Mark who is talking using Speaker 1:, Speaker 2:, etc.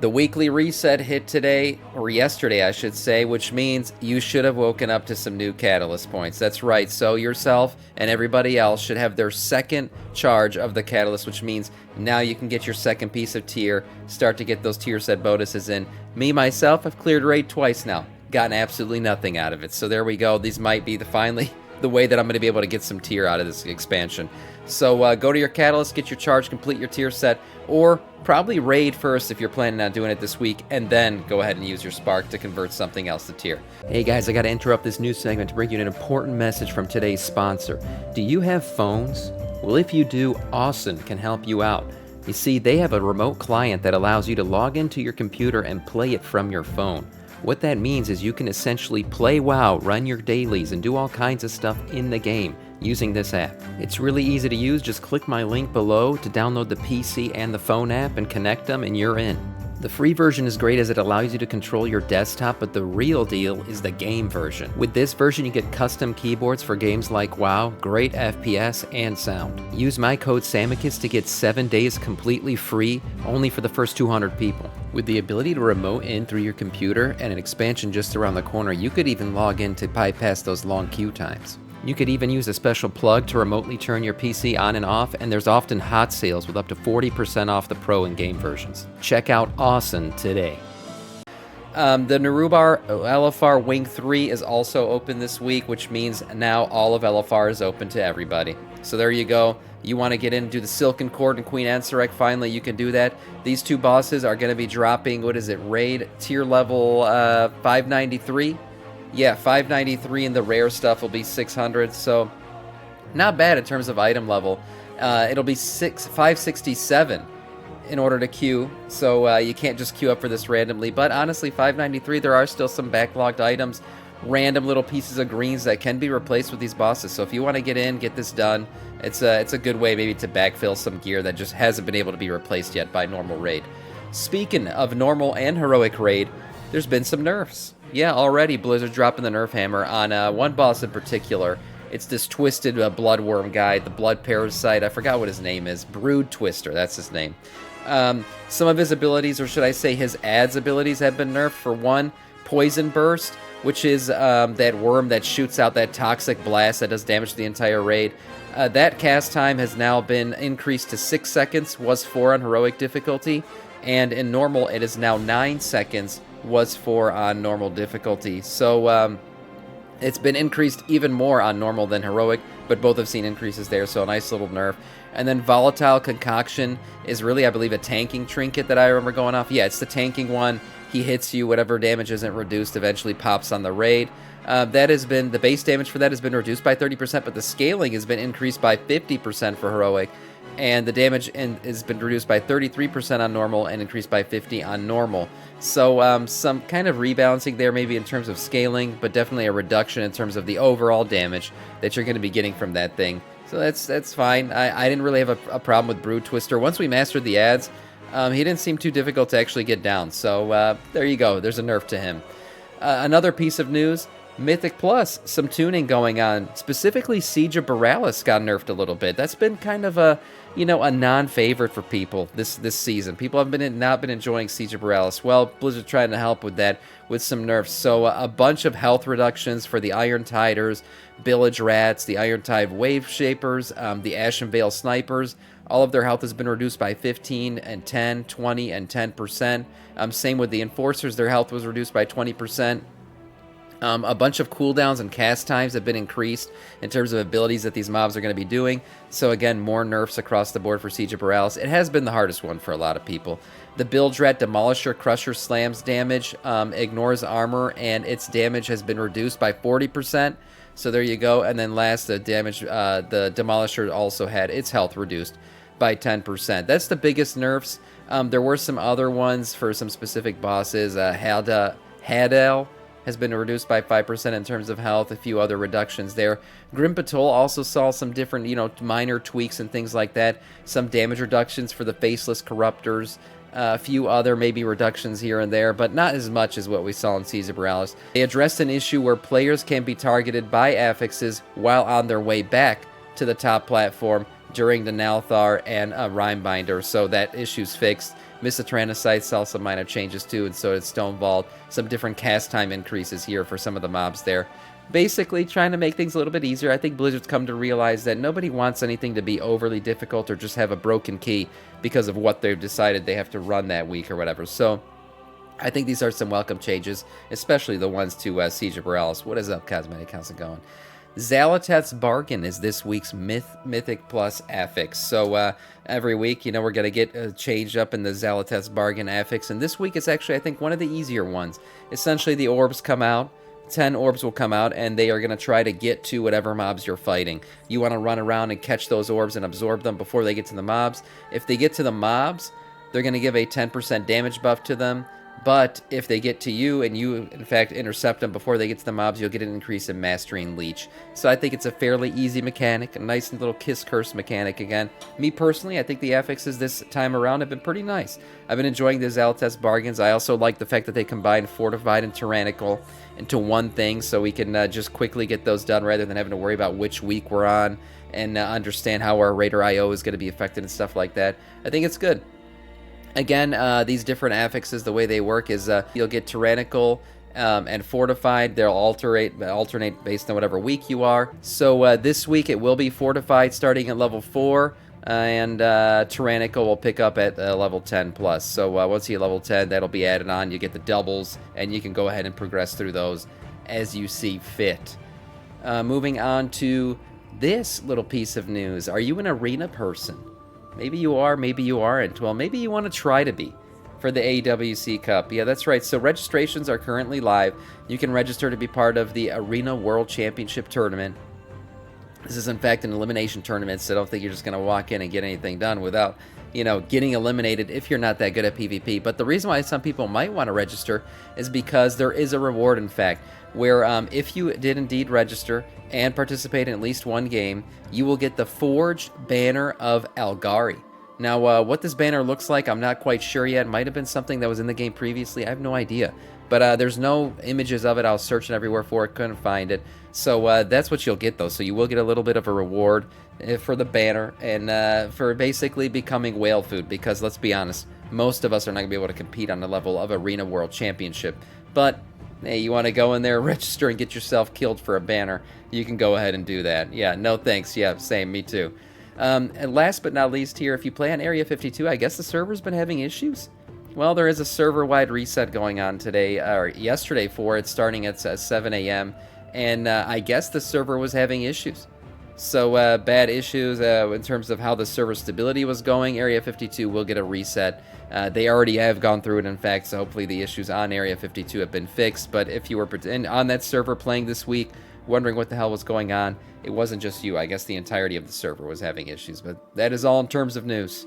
Speaker 1: The weekly reset hit today, or yesterday I should say, which means you should have woken up to some new catalyst points. That's right, so yourself and everybody else should have their second charge of the catalyst, which means now you can get your second piece of tier, start to get those tier set bonuses in. Me, myself, I've cleared raid twice now, gotten absolutely nothing out of it. So there we go, these might be finally the way that I'm going to be able to get some tier out of this expansion. So go to your catalyst, get your charge, complete your tier set, or probably raid first if you're planning on doing it this week, and then go ahead and use your spark to convert something else to tier. Hey guys, I got to interrupt this news segment to bring you an important message from today's sponsor. Do you have phones? Well, if you do, Awesome can help you out. You see, they have a remote client that allows you to log into your computer and play it from your phone. What that means is you can essentially play WoW, run your dailies, and do all kinds of stuff in the game using this app. It's really easy to use. Just click my link below to download the PC and the phone app and connect them, and you're in. The free version is great as it allows you to control your desktop, but the real deal is the game version. With this version, you get custom keyboards for games like WoW, great FPS, and sound. Use my code Samiccus to get 7 days completely free, only for the first 200 people. With the ability to remote in through your computer and an expansion just around the corner, you could even log in to bypass those long queue times. You could even use a special plug to remotely turn your PC on and off, and there's often hot sales with up to 40% off the Pro and game versions. Check out Awesome today. The Narubar LFR Wing 3 is also open this week, which means now all of LFR is open to everybody. So there you go. You want to get in and do the Silken Cord and Queen Ansarek, finally you can do that. These two bosses are going to be dropping, raid tier level 593. Yeah, 593, and the rare stuff will be 600, so not bad in terms of item level. It'll be 567 in order to queue, so you can't just queue up for this randomly. But honestly, 593, there are still some backlogged items, random little pieces of greens that can be replaced with these bosses. So if you want to get in, get this done, it's a good way maybe to backfill some gear that just hasn't been able to be replaced yet by normal raid. Speaking of normal and heroic raid, there's been some nerfs. Yeah, already Blizzard dropping the nerf hammer on one boss in particular. It's this twisted bloodworm guy, the blood parasite. I forgot what his name is. Brood Twister, that's his name. Some of his abilities, or should I say his adds abilities, have been nerfed. For one, Poison Burst, which is that worm that shoots out that toxic blast that does damage to the entire raid. That cast time has now been increased to 6 seconds, was 4 on heroic difficulty, and in normal it is now 9 seconds, was 4 on normal difficulty. So it's been increased even more on normal than heroic, but both have seen increases there, so a nice little nerf. And then Volatile Concoction is really, I believe, a tanking trinket that I remember going off. Yeah, it's the tanking one. He hits you, whatever damage isn't reduced eventually pops on the raid. That has been, the base damage for that has been reduced by 30%, but the scaling has been increased by 50% for heroic. And the damage has been reduced by 33% on normal and increased by 50% on normal. So some kind of rebalancing there maybe in terms of scaling, but definitely a reduction in terms of the overall damage that you're going to be getting from that thing. So that's fine. I didn't really have a problem with Brood Twister. Once we mastered the adds, he didn't seem too difficult to actually get down. So there you go. There's a nerf to him. Another piece of news, Mythic Plus, some tuning going on. Specifically, Siege of Borealis got nerfed a little bit. That's been kind of a non-favorite for people this season. People have not been enjoying Siege of Borealis. Well, Blizzard trying to help with that with some nerfs. So a bunch of health reductions for the Iron Tiders, Village Rats, the Iron Tide Wave Shapers, the Ashen Veil Snipers. All of their health has been reduced by 15 and 10, 20, and 10%. Same with the Enforcers. Their health was reduced by 20%. A bunch of cooldowns and cast times have been increased in terms of abilities that these mobs are going to be doing. So again, more nerfs across the board for Siege of Borealis. It has been the hardest one for a lot of people. The Bilge Rat Demolisher Crusher Slams damage ignores armor, and its damage has been reduced by 40%. So there you go. And then last, the Demolisher also had its health reduced by 10%. That's the biggest nerfs. There were some other ones for some specific bosses. Hadel has been reduced by 5% in terms of health, a few other reductions there. Grim Patrol also saw some different, minor tweaks and things like that. Some damage reductions for the Faceless Corruptors, a few other maybe reductions here and there, but not as much as what we saw in Siege of Borealis. They addressed an issue where players can be targeted by affixes while on their way back to the top platform during the Nalthar and Rhymebinder, so that issue's fixed. Misotranocyte saw some minor changes too, and so did Stonevault. Some different cast time increases here for some of the mobs there. Basically, trying to make things a little bit easier. I think Blizzard's come to realize that nobody wants anything to be overly difficult or just have a broken key because of what they've decided they have to run that week or whatever. So I think these are some welcome changes, especially the ones to Siege of Borealis. What is up, Cosmetic? How's it going? Xaloteth's Bargain is this week's Mythic Plus affix. So every week, you know, we're going to get a change up in the Xaloteth's Bargain affix. And this week is actually, I think, one of the easier ones. Essentially, the orbs come out. 10 orbs will come out, and they are going to try to get to whatever mobs you're fighting. You want to run around and catch those orbs and absorb them before they get to the mobs. If they get to the mobs, they're going to give a 10% damage buff to them. But if they get to you and you, in fact, intercept them before they get to the mobs, you'll get an increase in Mastery and Leech. So I think it's a fairly easy mechanic, a nice little Kiss Curse mechanic again. Me personally, I think the affixes this time around have been pretty nice. I've been enjoying the Xaloteth's Bargains. I also like the fact that they combine Fortified and Tyrannical into one thing, so we can just quickly get those done rather than having to worry about which week we're on and understand how our Raider IO is going to be affected and stuff like that. I think it's good. Again, these different affixes, the way they work is you'll get Tyrannical and Fortified. They'll alternate based on whatever week you are. So this week it will be Fortified starting at level 4, and Tyrannical will pick up at level 10 plus. So once you get level 10, that'll be added on. You get the doubles, and you can go ahead and progress through those as you see fit. Moving on to this little piece of news. Are you an arena person? Maybe you are, maybe you aren't. Well, maybe you want to try to be for the AWC Cup. Yeah, that's right. So registrations are currently live. You can register to be part of the Arena World Championship Tournament. This is, in fact, an elimination tournament, so I don't think you're just going to walk in and get anything done without, you know, getting eliminated if you're not that good at PvP. But the reason why some people might want to register is because there is a reward, in fact, where if you did indeed register and participate in at least one game, you will get the Forged Banner of Algari. Now, what this banner looks like, I'm not quite sure yet. It might have been something that was in the game previously. I have no idea. But there's no images of it. I was searching everywhere for it, couldn't find it. So that's what you'll get, though. So you will get a little bit of a reward for the banner and for basically becoming whale food. Because let's be honest, most of us are not going to be able to compete on the level of Arena World Championship. But hey, you want to go in there, register, and get yourself killed for a banner, you can go ahead and do that. Yeah, no thanks. Yeah, same, me too. And last but not least here, if you play on Area 52, I guess the server's been having issues. Well, there is a server-wide reset going on today, or yesterday for it, starting at 7 a.m., and I guess the server was having issues. So bad issues in terms of how the server stability was going. Area 52 will get a reset. They already have gone through it, in fact, so hopefully the issues on Area 52 have been fixed. But if you were on that server playing this week, wondering what the hell was going on, it wasn't just you. I guess the entirety of the server was having issues. But that is all in terms of news.